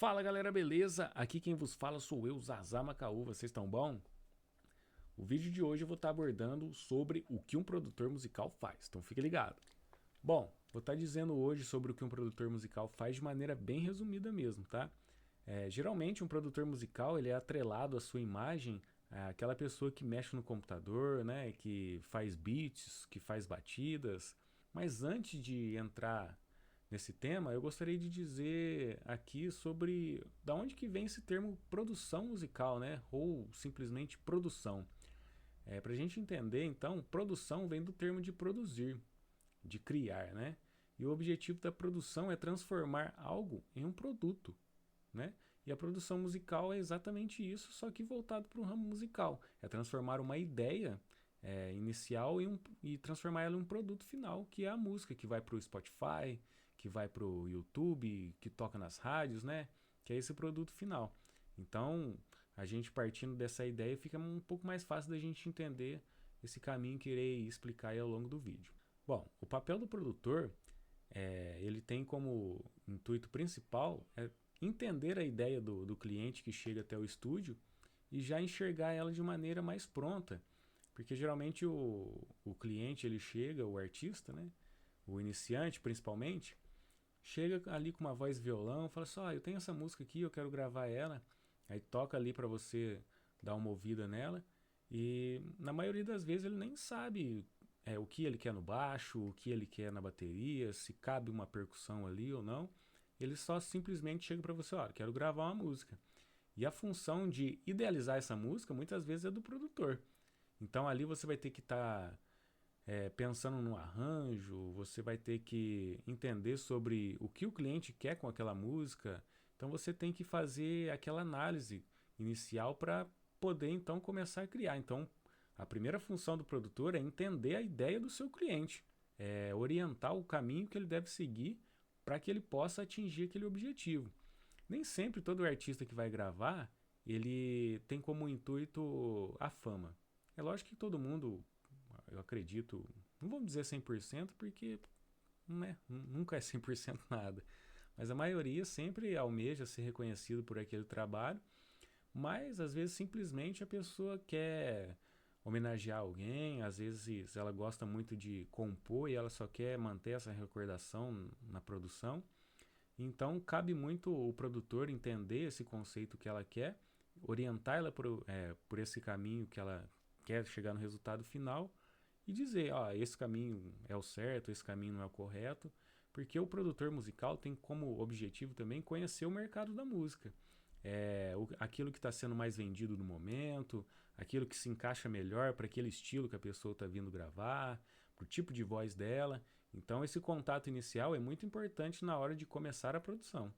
Fala galera, beleza? Aqui quem vos fala sou eu, Zazá Macaú, vocês estão bom? O vídeo de hoje eu vou estar abordando sobre o que um produtor musical faz, então fique ligado. Bom, vou estar dizendo hoje sobre o que um produtor musical faz de maneira bem resumida mesmo, tá? Geralmente um produtor musical ele é atrelado à sua imagem, àquela pessoa que mexe no computador, né, que faz beats, que faz batidas. Mas antes de entrar nesse tema, eu gostaria de dizer aqui sobre da onde que vem esse termo produção musical, né, ou simplesmente produção. Para a gente entender, então, produção vem do termo de produzir, de criar, né? E o objetivo da produção é transformar algo em um produto, né? E a produção musical é exatamente isso, só que voltado para o ramo musical. É transformar uma ideia inicial e transformar ela em um produto final, que é a música, que vai para o Spotify, que vai para o YouTube, que toca nas rádios, né? Que é esse produto final. Então, a gente partindo dessa ideia, fica um pouco mais fácil da gente entender esse caminho que irei explicar aí ao longo do vídeo. Bom, o papel do produtor ele tem como intuito principal entender a ideia do cliente que chega até o estúdio e já enxergar ela de maneira mais pronta. Porque geralmente o cliente ele chega, o artista, né, o iniciante principalmente, chega ali com uma voz violão, fala assim, eu tenho essa música aqui, eu quero gravar ela. Aí toca ali para você dar uma ouvida nela. E na maioria das vezes ele nem sabe o que ele quer no baixo, o que ele quer na bateria, se cabe uma percussão ali ou não. Ele só simplesmente chega para você, quero gravar uma música. E a função de idealizar essa música muitas vezes é do produtor. Então ali você vai ter que estar pensando no arranjo, você vai ter que entender sobre o que o cliente quer com aquela música. Então você tem que fazer aquela análise inicial para poder então começar a criar. Então a primeira função do produtor é entender a ideia do seu cliente, orientar o caminho que ele deve seguir para que ele possa atingir aquele objetivo. Nem sempre todo artista que vai gravar ele tem como intuito a fama. É lógico que todo mundo, eu acredito, não vamos dizer 100% porque nunca é 100% nada, mas a maioria sempre almeja ser reconhecido por aquele trabalho, mas às vezes simplesmente a pessoa quer homenagear alguém, às vezes ela gosta muito de compor e ela só quer manter essa recordação na produção. Então cabe muito o produtor entender esse conceito que ela quer, orientar ela por esse caminho que ela quer chegar no resultado final e dizer, esse caminho é o certo, esse caminho não é o correto, porque o produtor musical tem como objetivo também conhecer o mercado da música. Aquilo que está sendo mais vendido no momento, aquilo que se encaixa melhor para aquele estilo que a pessoa está vindo gravar, para o tipo de voz dela. Então esse contato inicial é muito importante na hora de começar a produção.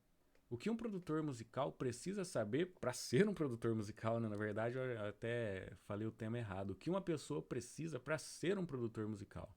O que um produtor musical precisa saber para ser um produtor musical, né? Na verdade, eu até falei o tema errado. O que uma pessoa precisa para ser um produtor musical?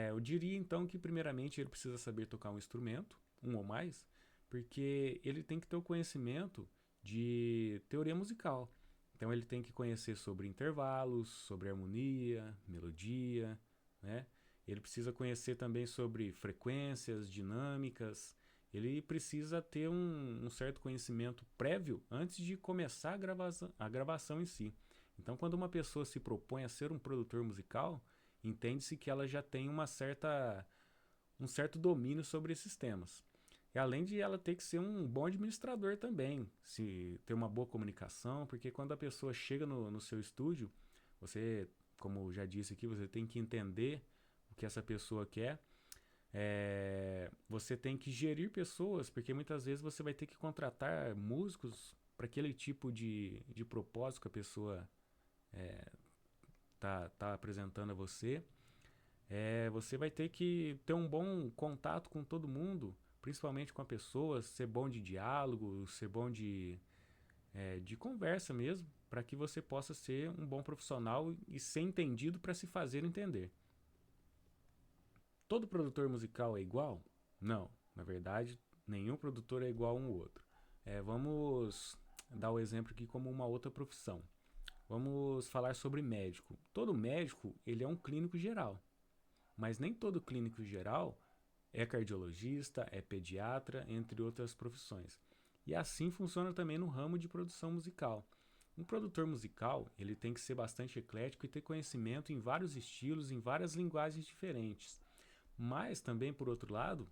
Eu diria então que primeiramente ele precisa saber tocar um instrumento, um ou mais, porque ele tem que ter o conhecimento de teoria musical. Então ele tem que conhecer sobre intervalos, sobre harmonia, melodia, né? Ele precisa conhecer também sobre frequências, dinâmicas. Ele precisa ter um certo conhecimento prévio antes de começar a gravação em si. Então, quando uma pessoa se propõe a ser um produtor musical, entende-se que ela já tem um certo domínio sobre esses temas. E além de ela ter que ser um bom administrador também, se ter uma boa comunicação, porque quando a pessoa chega no seu estúdio, você, como já disse aqui, você tem que entender o que essa pessoa quer. Você tem que gerir pessoas, porque muitas vezes você vai ter que contratar músicos para aquele tipo de propósito que a pessoa tá apresentando a você. Você vai ter que ter um bom contato com todo mundo, principalmente com a pessoa, ser bom de diálogo, ser bom de conversa mesmo, para que você possa ser um bom profissional e ser entendido para se fazer entender. Todo produtor musical é igual? Não, na verdade, nenhum produtor é igual a um outro. Vamos dar o exemplo aqui como uma outra profissão. Vamos falar sobre médico. Todo médico ele é um clínico geral. Mas nem todo clínico geral é cardiologista, é pediatra, entre outras profissões. E assim funciona também no ramo de produção musical. Um produtor musical, ele tem que ser bastante eclético e ter conhecimento em vários estilos, em várias linguagens diferentes. Mas também, por outro lado,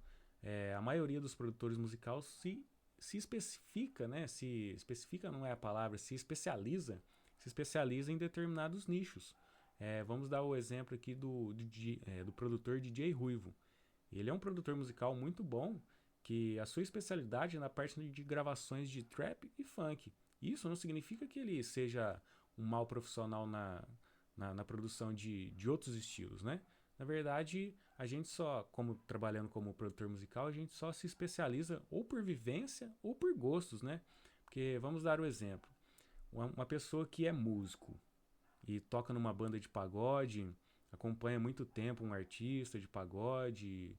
a maioria dos produtores musicais se especifica, né? Se especifica não é a palavra, se especializa em determinados nichos. Vamos dar o exemplo aqui do produtor DJ Ruivo. Ele é um produtor musical muito bom, que a sua especialidade é na parte de gravações de trap e funk. Isso não significa que ele seja um mau profissional na produção de outros estilos, né? Na verdade, a gente só, como trabalhando como produtor musical, a gente só se especializa ou por vivência ou por gostos, né? Porque vamos dar o exemplo. Uma pessoa que é músico e toca numa banda de pagode, acompanha há muito tempo um artista de pagode,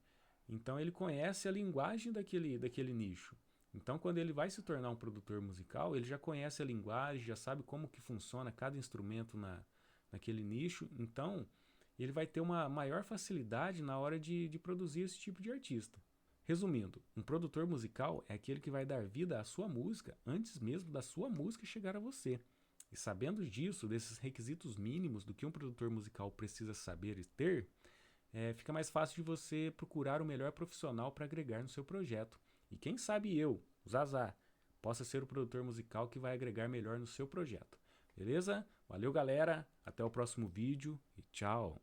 então ele conhece a linguagem daquele nicho. Então, quando ele vai se tornar um produtor musical, ele já conhece a linguagem, já sabe como que funciona cada instrumento naquele nicho. Então, ele vai ter uma maior facilidade na hora de produzir esse tipo de artista. Resumindo, um produtor musical é aquele que vai dar vida à sua música antes mesmo da sua música chegar a você. E sabendo disso, desses requisitos mínimos do que um produtor musical precisa saber e ter, fica mais fácil de você procurar o melhor profissional para agregar no seu projeto. E quem sabe eu, o Zazá, possa ser o produtor musical que vai agregar melhor no seu projeto. Beleza? Valeu, galera. Até o próximo vídeo e tchau.